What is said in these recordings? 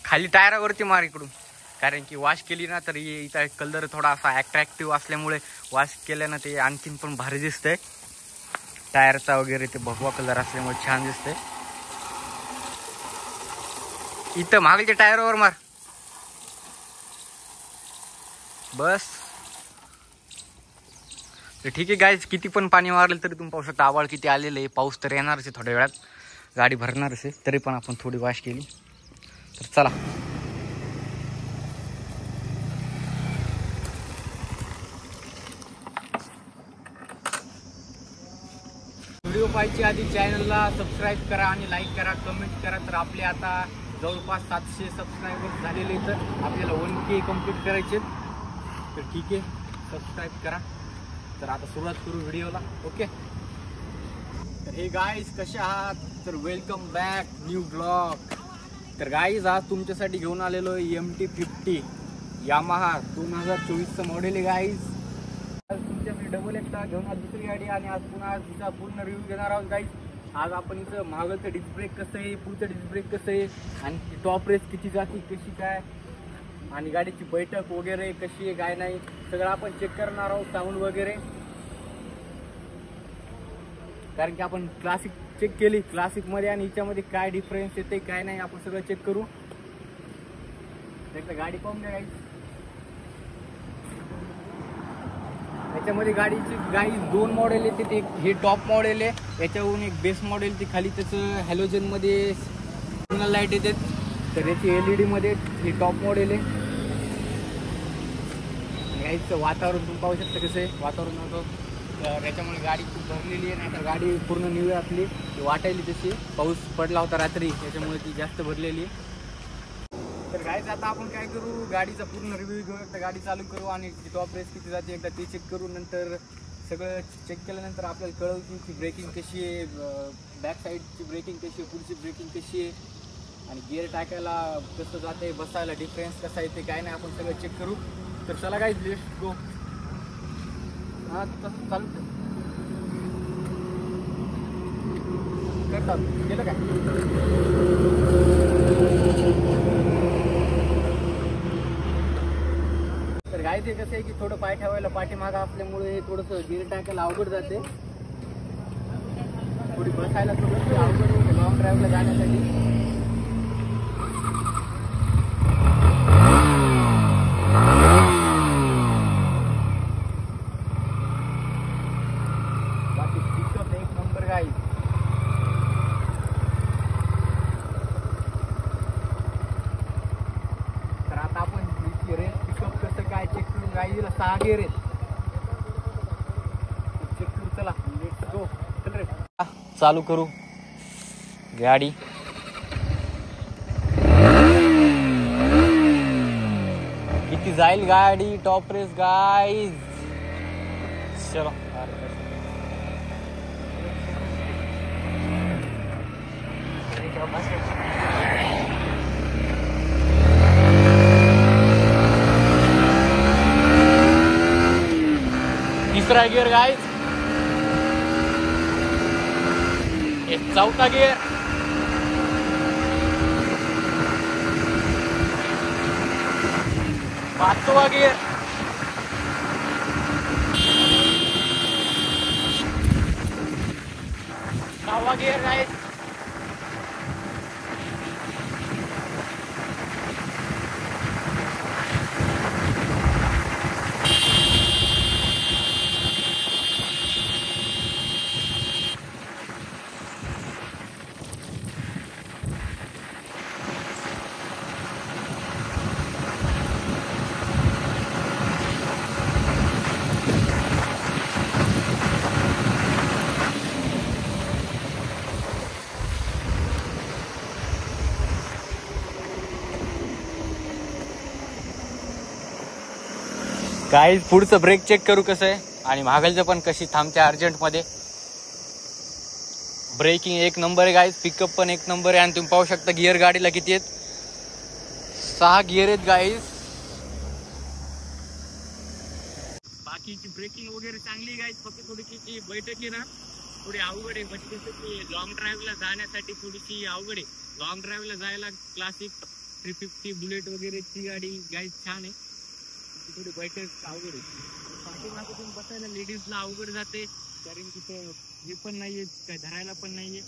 खाली टायरावरती मार इकडून, कारण की वॉश केली ना तर इथं कलर थोडा असा अट्रॅक्टिव्ह असल्यामुळे वॉश केल्यानं ते आणखीन पण भारी दिसतंय. टायरचा वगैरे ते भगवा कलर असल्यामुळे छान दिसतंय. इथं मागच्या टायरवर मार बस. तर ठीक आहे गाईज, किती पण पाणी मारलं तरी तुम्ही पाहू शकता आवाळ किती आलेलं आहे. पाऊस तर येणारच आहे थोड्या वेळात, गाडी भरणारच आहे. तरी पण आपण थोडी वॉश केली. तर चला व्हिडिओ पाहायची आधी चॅनलला सबस्क्राईब करा आणि लाईक करा, कमेंट करा. तर आपले आता जवळपास 700 सबस्क्रायबर झालेले, तर आपल्याला 1K कंप्लीट करायचे. तर ठीक आहे, सबस्क्राईब करा. तर आता सुरुवात करू व्हिडिओला. ओके, तर हे गाईज कसे आहात? तर वेलकम बॅक न्यू ब्लॉग. तर गाईज आज तुमच्यासाठी घेऊन आलेलो MT-50 यामाहा 2024चं मॉडेल आहे गाईज. आज तुमच्यासाठी डबल एकटा घेऊन आज दुसरी गाडी, आणि आज पुन्हा तिचा पूर्ण रिव्ह्यू घेणार आहोत गाईज. आज आपण इथं मागचं डिस्क ब्रेक कसं आहे, पुढचं डिस्क ब्रेक कसं आहे, आणि टॉप रेस किती जाती कशी काय, आणि गाडीची बैठक वगैरे कशी आहे काय नाही, सगळं आपण चेक करणार आहोत. साऊंड वगैरे, कारण की आपण क्लासिक चेक केली, क्लासिकमध्ये आणि हिच्यामध्ये काय डिफरन्स येते काय नाही आपण सगळं चेक करू. एकदा गाडी पाहून द्या गाईज. याच्यामध्ये गाडीची दोन मॉडेल येते. एक हे टॉप मॉडेल आहे, याच्यावरून एक बेस मॉडेल, ती खाली त्याचं हॅलोजनमध्ये सिग्नल लाईट येते. तर याची LED मध्ये हे टॉप मॉडेल आहे. गाडीचं वातावरण तुम्ही पाहू शकता कसं आहे वातावरण होतं. तर याच्यामुळे गाडी खूप भरलेली आहे, नाही तर गाडी पूर्ण न्यू आपली वाटायली तशी. पाऊस पडला होता रात्री, त्याच्यामुळे ती जास्त भरलेली आहे. तर गाडीचं आता आपण काय करू, गाडीचा पूर्ण रिव्ह्यू घेऊ. एकदा गाडी चालू करू आणि टॉप रेस किती जाते एकदा ते चेक करू. नंतर सगळं चेक केल्यानंतर आपल्याला कळलं की ती ब्रेकिंग कशी आहे, बॅक साईडची ब्रेकिंग कशी आहे, पुढची ब्रेकिंग कशी आहे, आणि गिअर टाकायला कसं जाते, बसायला डिफरन्स कसा येते काय नाही, आपण सगळं चेक करू. तर चला गाईज, लेट्स गो. हां तसं चालू करतात गेलं काय. तर गाईज हे कसं आहे की थोडं पाय ठेवायला पाठीमागं असल्यामुळे थोडंसं गिअर टाकायला अवघड जाते, थोडी बसायला थोडंसं अवघड होते लॉंग ड्राईव्हला जाण्यासाठी. बाकी पिकअप एक नंबर गाईज. तर आता आपण रेस पिकअप कसं काय चेक करून, गाईला 6 गिअर आहेत चेक करू. चला लेट्स गो. चल रे, चालू करू गाडी. किती जाईल गाडी टॉप रेस गाईज. चलो तिसरा गिअर गाईज, चौथा गिअर, पाचवा गिअर, सहावा गिअर गाईज, गाईज पुढचं ब्रेक चेक करू कसं आहे, आणि मागलचं पण कशी थांबते अर्जंटमध्ये. ब्रेकिंग एक नंबर आहे गाईज, पिकअप पण एक नंबर आहे. आणि तुम्ही पाहू शकता गिअर गाडीला किती आहेत, 6 गिअर आहेत गाईज. बाकीची ब्रेकिंग वगैरे चांगली गाईज, फक्त थोडीशी बैठक आहे ना थोडी अवघड आहे. म्हणजे लॉंग ड्राईव्हला जाण्यासाठी थोडीशी अवघड आहे. लॉंग ड्राईव्हला जायला क्लासिक 350 बुलेट वगैरेची गाडी गाईज छान आहे. थोडी बैठक अवघड आहे. पाठीमागे तुम्ही बसायला लेडीजला अवघड जाते, कारण तिथं हे पण नाहीये, काय धरायला पण नाहीये.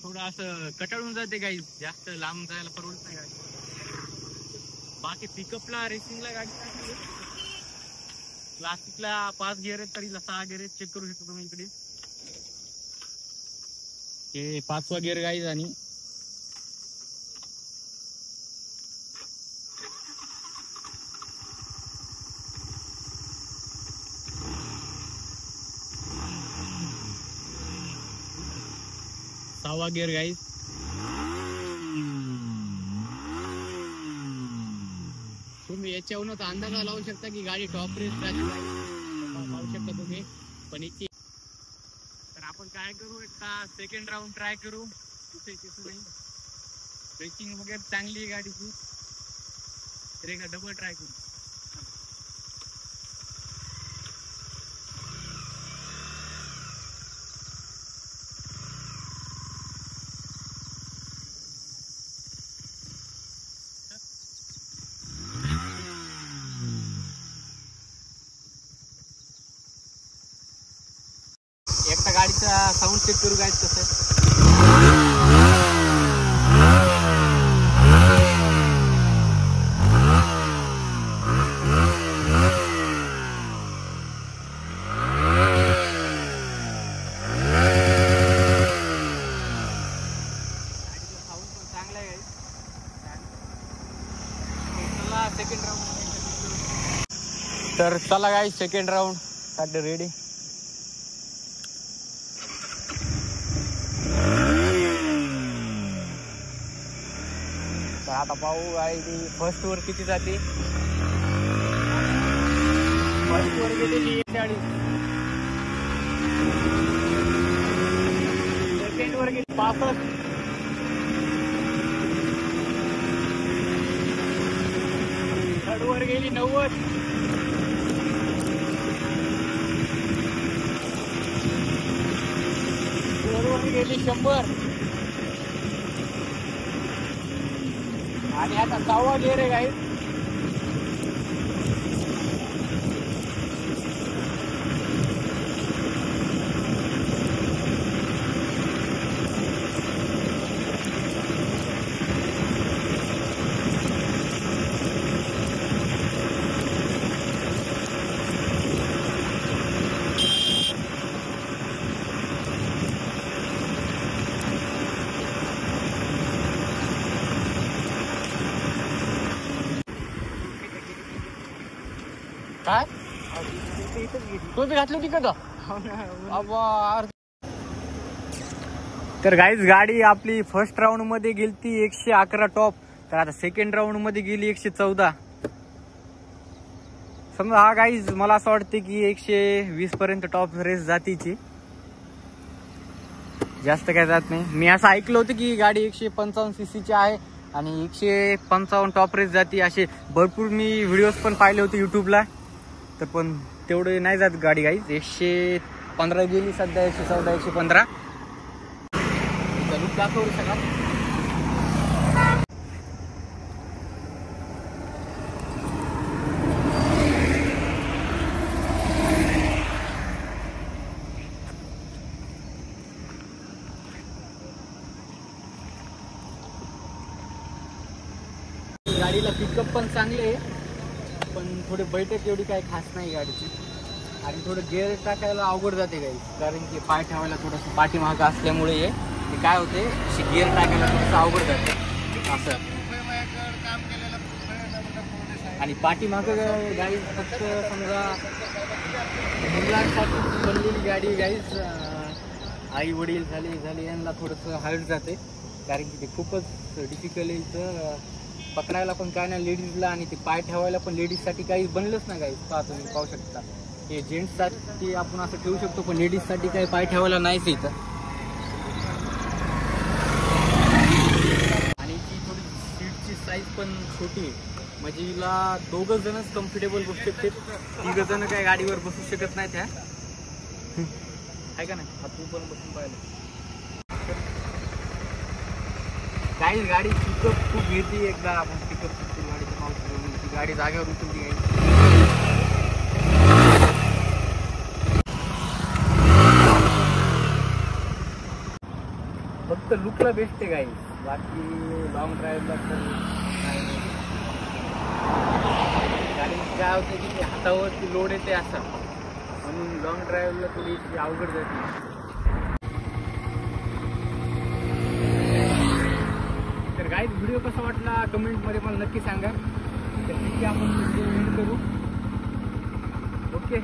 थोडं असं कटाळून जाते गाईज, जास्त लांब जायला परवडत नाही गाडी. बाकी पिकअपला रेसिंगला गाडी चांगली आहे. क्लासिकला 5 गिअर आहेत, तरी 6 गिअर आहेत. चेक करू शकतो तुम्ही इकडे. हे 5वा गिअर गाईज. आणि सहावा गिअर गाईज. तुम्ही याच्यावरूनच अंदाजा लावू शकता की गाडी टॉप रेस पाहू शकता तुम्ही. पण इथे तर आपण काय करू, एकदा सेकंड राऊंड ट्राय करू. नाही ब्रेकिंग वगैरे चांगली आहे गाडीची, तर एकदा डबल ट्राय करू. एकदा गाडीचा साऊंड चेक करू गाईज कसं आहे. साऊंड पण चांगला आहे. चला सेकंड राऊंड. तर चला गाईज सेकंड राऊंड साठी रेडी. आता पाहू आहे फर्स्ट वर किती जाते. फर्स्ट वर गेलेली 40. सेकंड वर गेली 65. थर्ड वर गेली 90. फोर्थ वर गेली 100. आणि आता 6वा गिअर आहे गाईज. काय घातलं तिकड. तर गाईज गाडी आपली फर्स्ट राऊंड मध्ये गेली 111 टॉप. तर आता सेकंड राऊंड मध्ये गेली 114. समजा हा गाईज मला असं वाटते की 120 पर्यंत टॉप रेस जातीची, जास्त काय जात नाही. मी असं ऐकलं होतं की गाडी 155 सीसीची आहे आणि 155 टॉप रेस जाती. असे भरपूर मी व्हिडिओज पण पाहिले होते युट्यूबला. तर पण तेवढे नाही जात गाडी गाईज. 115 गेली सध्या, 114 115. लुक दाखवू सगळा. गाडीला पिकअप पण चांगले आहे, पण थोडे बैठक एवढी काही खास नाही गाडीची. आणि थोडं गिअर टाकायला अवघड जाते गाडी, कारण की पाय ठेवायला थोडंसं पाठीमागं असल्यामुळे ते काय होते, गिअर टाकायला थोडंसं अवघड जाते असं. आणि पाठीमागं गाडी फक्त समजा मुलांसाठी बनलेली गाडी गाईच, आई वडील झाले यांना थोडंसं हार्ड जाते, कारण की ते खूपच डिफिकल्ट पकडायला पण काय नाही लेडीजला. आणि ते पाय ठेवायला पण लेडीजसाठी काही बनलंच ना गाईज. तुम्ही पाहू शकता हे जेंट्ससाठी आपण असं ठेवू शकतो, पण लेडीजसाठी काही पाय ठेवायला नाहीच इथं. आणि ती थोडी सीटची साईज पण छोटी आहे, म्हणजे हिला 2 जणच कम्फर्टेबल बसू शकते, 3 जण काही गाडीवर बसू शकत नाही त्या, आहे का नाही. तू पण बसून पाहिलं काही गाडी पिकअप खूप घेते. एकदा आपण पिकअप गाडीच्या पाऊस गाडी जागेवर उचलली गाडी. फक्त लुकला बेस्ट आहे गाई. बाकी लॉंग ड्राईव्हला तर नाही. गाडी काय होते की हातावरती लोड येते असं, म्हणून लॉंग ड्राईव्हला थोडीशी अवघड जाते. तर गाईज व्हिडिओ कसा वाटला कमेंटमध्ये मला नक्की सांगा. तर ठीक आहे, आपण व्हिडिओ एंड करू. ओके.